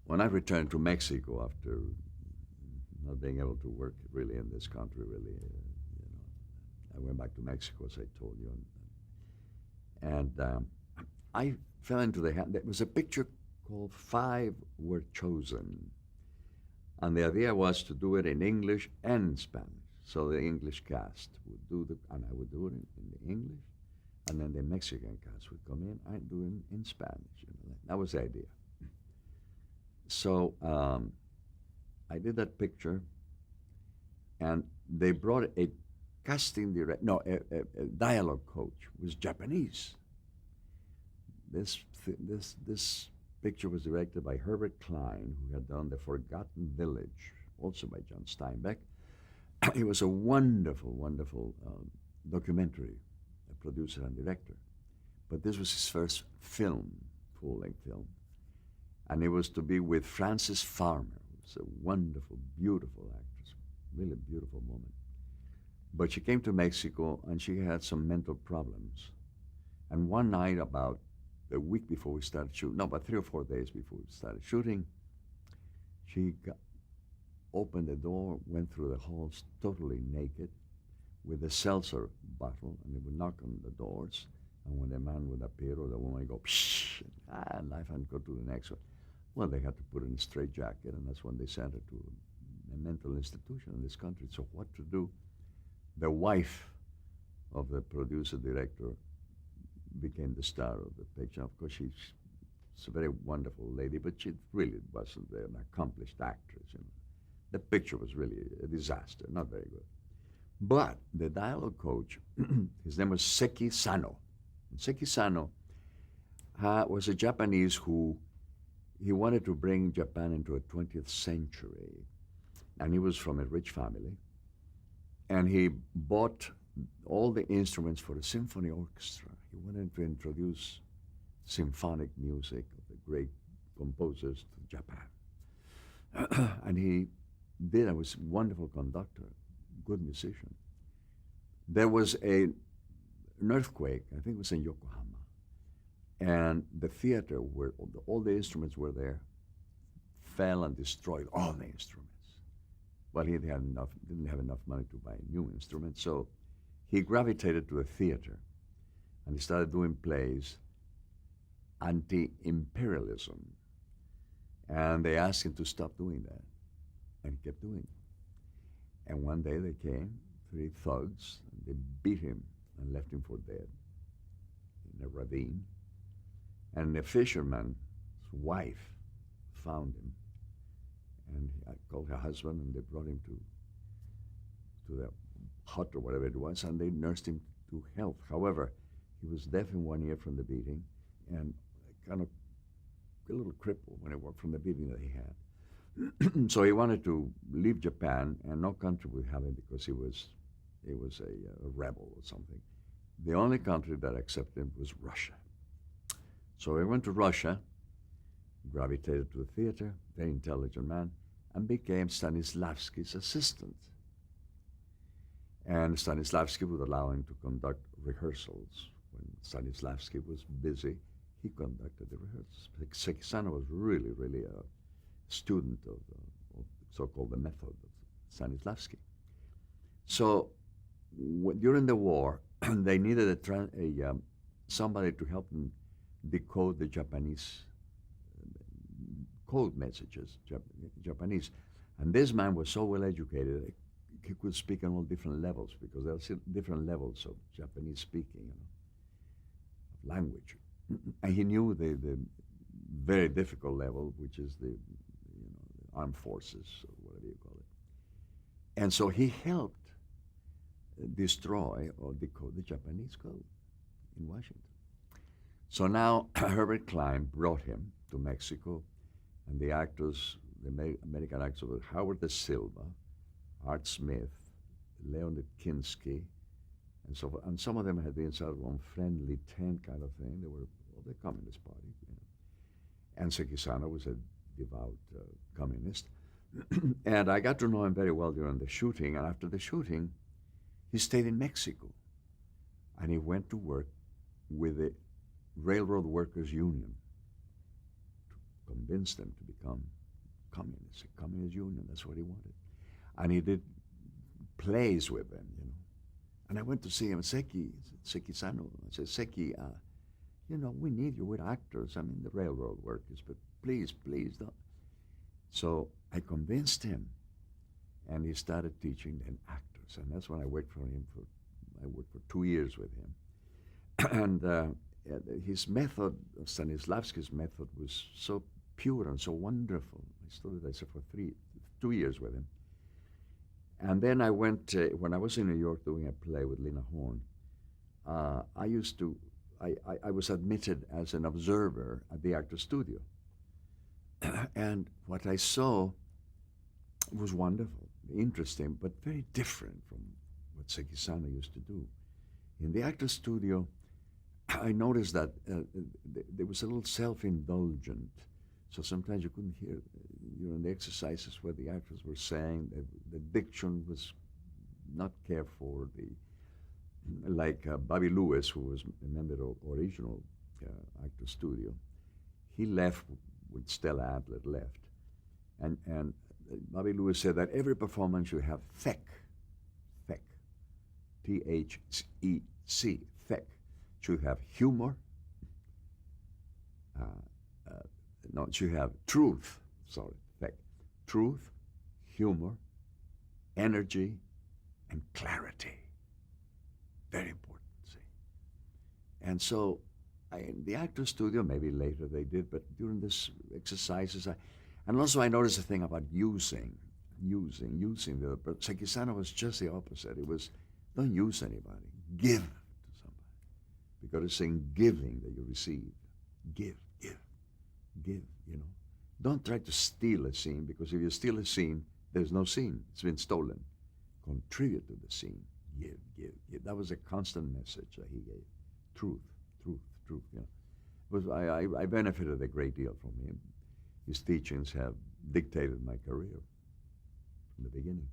when I returned to Mexico after not being able to work really in this country, really, I went back to Mexico, as I told you, and I fell into the hand. There was a picture called Five Were Chosen, and the idea was to do it in English and in Spanish. So the English cast would do and I would do it in the English, and then the Mexican cast would come in and do it in Spanish. That was the idea. So I did that picture, and they brought a casting direct, no, a dialogue coach was Japanese. This picture was directed by Herbert Klein, who had done The Forgotten Village, also by John Steinbeck. He was a wonderful, wonderful documentary producer and director. But this was his first film, full-length film. And it was to be with Frances Farmer, who was a wonderful, beautiful actress, really beautiful woman. But she came to Mexico and she had some mental problems. And one night, about a week before we started shooting, no, about 3 or 4 days before we started shooting, she opened the door, went through the halls totally naked with a seltzer bottle, and they would knock on the doors. And when the man would appear or the woman would go, pshh, life and go to the next one. Well, they had to put her in a straitjacket, and that's when they sent her to a mental institution in this country. So what to do? The wife of the producer director became the star of the picture. Of course, she's a very wonderful lady, but she really wasn't an accomplished actress. The picture was really a disaster, not very good. But the dialogue coach, his name was Seki Sano. And Seki Sano was a Japanese who he wanted to bring Japan into a 20th century. And he was from a rich family. And he bought all the instruments for a symphony orchestra. He wanted to introduce symphonic music of the great composers to Japan. And he did. He was a wonderful conductor, good musician. There was an earthquake, I think it was in Yokohama, and the theater where all the instruments were there fell and destroyed all the instruments. Well, he didn't have enough money to buy new instruments, so he gravitated to a theater, and he started doing plays anti-imperialism. And they asked him to stop doing that, and he kept doing it. And one day they came, 3 thugs, and they beat him and left him for dead in a ravine. And the fisherman's wife found him, and I called her husband, and they brought him to the hut or whatever it was, and they nursed him to health. However, he was deaf in one ear from the beating, and kind of a little crippled when he walked from the beating that he had. So he wanted to leave Japan, and no country would have him because he was a rebel or something. The only country that accepted him was Russia. So he went to Russia, gravitated to the theater, very intelligent man, and became Stanislavski's assistant. And Stanislavski would allow him to conduct rehearsals. When Stanislavski was busy, he conducted the rehearsals. Seki Sano was really, really a student of so-called the method of Stanislavski. So during the war, they needed somebody to help them decode the Japanese code messages, Japanese. And this man was so well educated, he could speak on all different levels, because there are different levels of Japanese speaking, of language. And he knew the very difficult level, which is the armed forces, or whatever you call it. And so he helped destroy or decode the Japanese code in Washington. So now Herbert Klein brought him to Mexico, and the actors, the American actors were Howard Da Silva, Art Smith, Leonid Kinski, and so forth. And some of them had been sort of on friendly tent kind of thing. They were of the Communist Party. And Seki Sano was a devout communist. And I got to know him very well during the shooting. And after the shooting, he stayed in Mexico. And he went to work with the Railroad Workers Union to convince them to become communist, a communist union. That's what he wanted. And he did plays with them, you know. And I went to see him, Seki Sano. I said, Seki, you know, we need you with actors. I mean, the railroad workers, but please, please don't. So I convinced him, and he started teaching them actors. And that's when I worked for him I worked for 2 years with him. And his method, Stanislavski's method, was so pure and so wonderful. I studied, I said, for 2 years with him. And then I went, when I was in New York doing a play with Lena Horne, I was admitted as an observer at the actor studio. And what I saw was wonderful, interesting, but very different from what Seki Sano used to do. In the actor studio, I noticed that there was a little self-indulgent. So sometimes you couldn't hear, you know, in the exercises where the actors were saying, the diction was not cared for. Like Bobby Lewis, who was a member of the original actor studio, he left with Stella Adler left. And Bobby Lewis said that every performance should have thec, T-H-E-C, thec, should have humor, no, it should have truth, truth, humor, energy, and clarity. Very important, see. And so in the actor studio, maybe later they did, but during this exercises, and also I noticed a thing about using but Seki Sano was just the opposite. It was, don't use anybody, give to somebody. Because it's in giving that you receive. Give, you know. Don't try to steal a scene, because if you steal a scene, there's no scene. It's been stolen. Contribute to the scene. Give. That was a constant message that he gave. Truth, you know. I benefited a great deal from him. His teachings have dictated my career from the beginning.